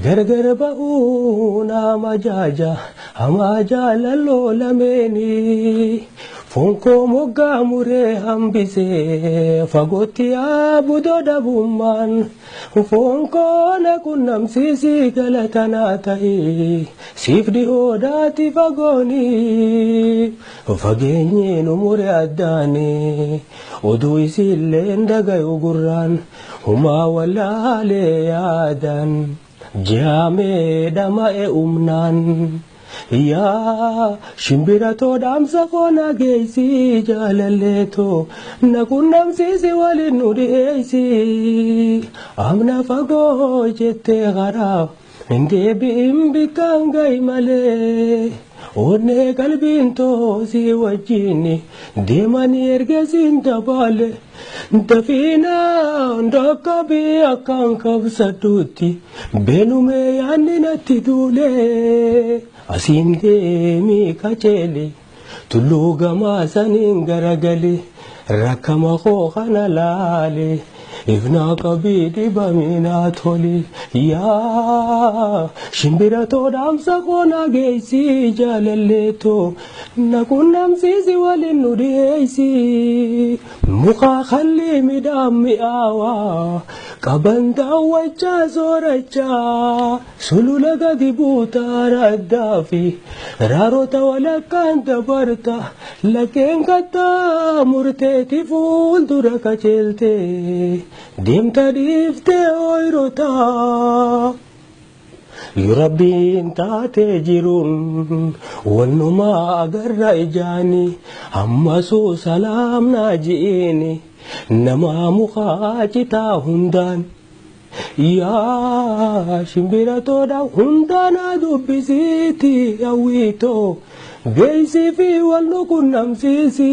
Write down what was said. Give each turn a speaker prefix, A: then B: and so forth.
A: gargar ba'uu nama jaaja hamaa jaalaloo lameeni fonkoo moggaa muree hambisee fagootti abudoo dhabummaan fonkoo na qunnamsiisii galatanaa ta'ee siif dhihoodhaati fagoonii fageenyiin umure addaanii oduu isiillee dhagayu gurraan humaa walaalee yaadan jaamee dhama'e umnaan yaa shimbiraatoo dhaamsa foona geessi jaalalleetoo na qunnamsiisi waliin nu dhiyeessi amna fagoo jettee karaa hin deebi'in bikkaan ga'i malee onnee qalbiin toosii wajjin deemanii ergesiin dabaale dafiinaa ndakkabii akkaan kabsadhuutti beenumee yaanni natti duulee asiin deemii kacheele tulluu gamaa saniin garagali rakkama koo kana laale ifnaa qabii dhibaminaa toli yaa shimbiraatoo dhaamsa foona geessi jaalalleetoo na qunnamsiisi waliin nu dhiyeessi mukaa kallii midhaan mi'aawaa qaban daawwachaa soorachaa sulula gadi buutaa raddaafi raarota walakkaan dabarta lakkeen kattaa murteetti fuuldura kacheeltee deemta dhiiftee ooyirotaa Rabbiin taatee jiruun wannumaa agarra ijaani ammasuu salaam naa ji'ini nama mukaa citaa hundaan yaa shimbiraatoodha hundaanaa dubbisiiti hawwiitoo geessii fi wal nu qunnamsiisi.